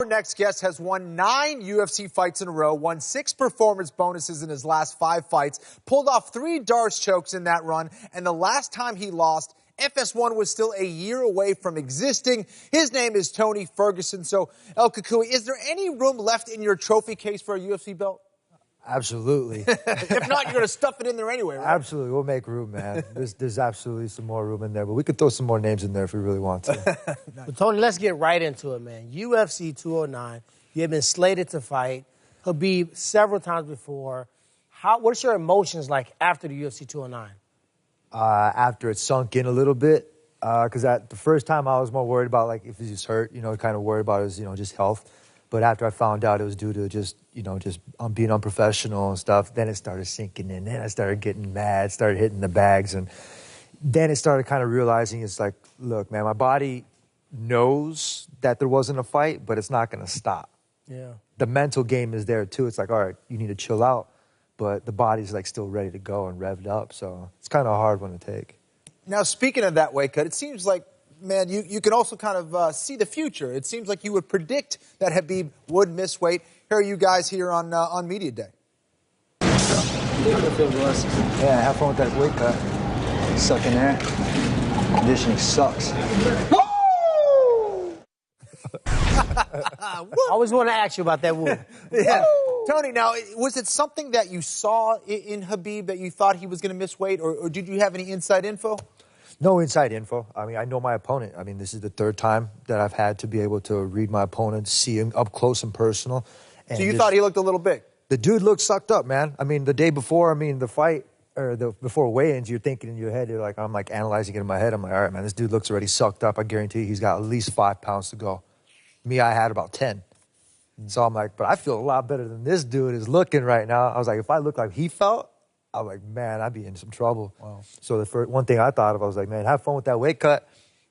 Our next guest has won 9 UFC fights in a row, won 6 performance bonuses in his last 5 fights, pulled off 3 Darce chokes in that run, and the last time he lost, FS1 was still a year away from existing. His name is Tony Ferguson. So, El Cucuy, is there any room left in your trophy case for a UFC belt? Absolutely. If not, you're going to stuff it in there anyway, right? Absolutely. We'll make room, man. There's absolutely some more room in there, but we could throw some more names in there if we really want to. But Tony, let's get right into it, man. UFC 209, you have been slated to fight Khabib several times before. What's your emotions like after the UFC 209? After it sunk in a little bit, because the first time I was more worried about, like, if he's hurt, kind of worried about his, just health. But after I found out it was due to just being unprofessional and stuff, then it started sinking in. Then I started getting mad, started hitting the bags. And then it started kind of realizing it's like, look, man, my body knows that there wasn't a fight, but it's not going to stop. Yeah. The mental game is there, too. It's like, all right, you need to chill out. But the body's, like, still ready to go and revved up. So it's kind of a hard one to take. Now, speaking of that weight cut, it seems like, man, you can also kind of see the future. It seems like you would predict that Khabib would miss weight. Here are you guys here on Media Day. Yeah, have fun with that weight cut. Suck in there. Conditioning sucks. I always want to ask you about that woo. Yeah. Tony, now, was it something that you saw in Khabib that you thought he was going to miss weight, or did you have any inside info? No inside info. I mean, I know my opponent. I mean, this is the 3rd time that I've had to be able to read my opponent, see him up close and personal. And so you thought he looked a little big? The dude looked sucked up, man. I mean, the day before, the fight, or before weigh-ins, you're thinking in your head, I'm like analyzing it in my head. I'm like, all right, man, this dude looks already sucked up. I guarantee he's got at least 5 pounds to go. Me, I had about 10. So I'm like, but I feel a lot better than this dude is looking right now. I was like, if I look like he felt, I was like, man, I'd be in some trouble. Wow. So the first one thing I thought of, I was like, man, have fun with that weight cut.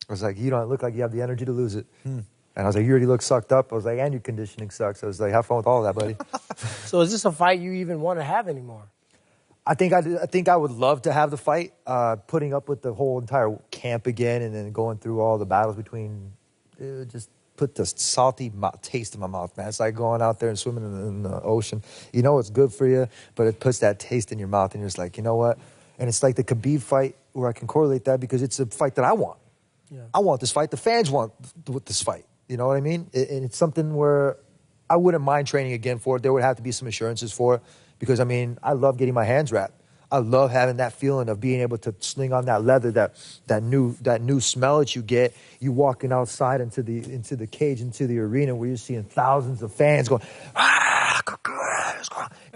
I was like, you don't look like you have the energy to lose it. And I was like, you already look sucked up. I was like, and your conditioning sucks. I was like, have fun with all of that, buddy. So is this a fight you even want to have anymore? I think I would love to have the fight, putting up with the whole entire camp again and then going through all the battles between, just put the salty taste in my mouth, man. It's like going out there and swimming in the ocean. You know it's good for you, but it puts that taste in your mouth, and you're just like, you know what? And it's like the Khabib fight where I can correlate that because it's a fight that I want. Yeah. I want this fight. The fans want this fight. You know what I mean? And it's something where I wouldn't mind training again for it. There would have to be some assurances for it because, I mean, I love getting my hands wrapped. I love having that feeling of being able to sling on that leather, that new smell that you get. You walking outside into the cage, into the arena where you're seeing thousands of fans going,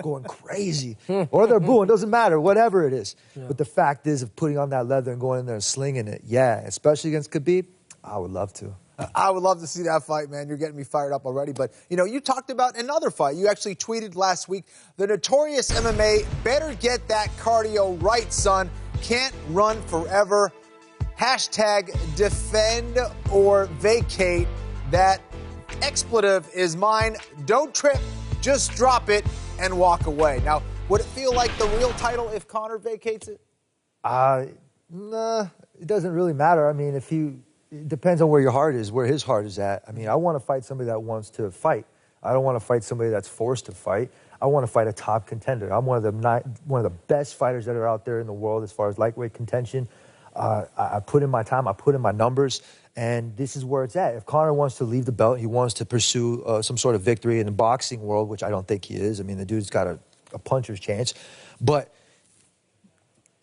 going crazy. Or they're booing, doesn't matter, whatever it is. Yeah. But the fact is of putting on that leather and going in there and slinging it, yeah, especially against Khabib, I would love to. I would love to see that fight, man. You're getting me fired up already. But, you talked about another fight. You actually tweeted last week, the notorious MMA, better get that cardio right, son. Can't run forever. Hashtag defend or vacate. That expletive is mine. Don't trip. Just drop it and walk away. Now, would it feel like the real title if Conor vacates it? Nah, it doesn't really matter. I mean, it depends on where your heart is, where his heart is at. I mean, I want to fight somebody that wants to fight. I don't want to fight somebody that's forced to fight. I want to fight a top contender. I'm one of the best fighters that are out there in the world as far as lightweight contention. I put in my time, I put in my numbers, and this is where it's at. If Conor wants to leave the belt, he wants to pursue some sort of victory in the boxing world, which I don't think he is. I mean, the dude's got a puncher's chance. But,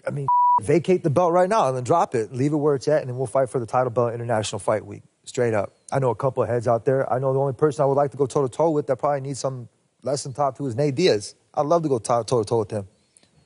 I mean, vacate the belt right now and then drop it. Leave it where it's at, and then we'll fight for the title belt International Fight Week. Straight up. I know a couple of heads out there. I know the only person I would like to go toe-to-toe with that probably needs some lesson taught to is Nate Diaz. I'd love to go toe-to-toe with him.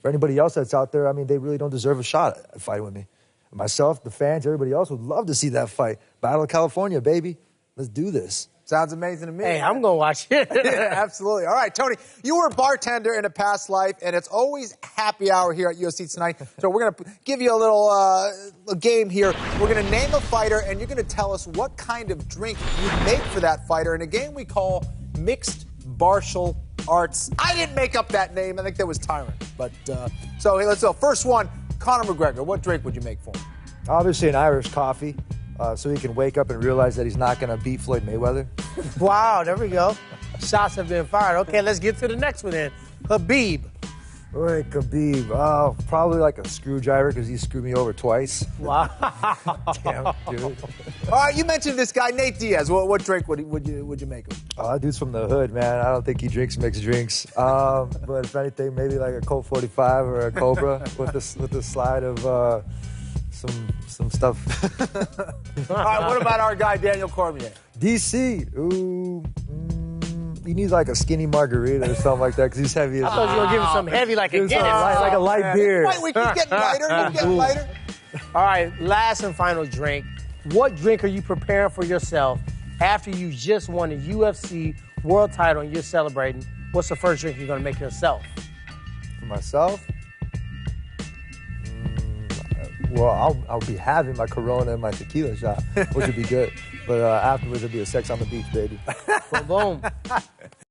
For anybody else that's out there, I mean, they really don't deserve a shot at fighting with me. Myself, the fans, everybody else would love to see that fight. Battle of California, baby. Let's do this. Sounds amazing to me. Hey, I'm going to watch it. Yeah, absolutely. All right, Tony, you were a bartender in a past life, and it's always happy hour here at UFC Tonight. So we're going to give you a little a game here. We're going to name a fighter, and you're going to tell us what kind of drink you make for that fighter in a game we call Mixed Martial Arts. I didn't make up that name. I think that was Tyrant. But so hey, let's go. First one, Conor McGregor. What drink would you make for him? Obviously an Irish coffee. so he can wake up and realize that he's not going to beat Floyd Mayweather. Wow, there we go. Shots have been fired. Okay, let's get to the next one then. Habib. Wait, Khabib. Oh, probably like a screwdriver because he screwed me over twice. Wow. Damn, dude. All right, you mentioned this guy, Nate Diaz. What drink would you make him? Oh, that dude's from the hood, man. I don't think he drinks mixed drinks. But if anything, maybe like a Colt 45 or a Cobra with a slide of some stuff. All right, what about our guy, Daniel Cormier? DC. Ooh. He needs like a skinny margarita or something like that because he's heavy as I thought you were going to give him some heavy like a Guinness. like a light beer. Wait, we keep getting lighter. Keep getting lighter. All right, last and final drink. What drink are you preparing for yourself after you just won the UFC world title and you're celebrating? What's the first drink you're going to make yourself? For myself? Well, I'll be having my Corona and my tequila shot, which would be good. But afterwards, it'll be a sex on the beach, baby. Boom, boom.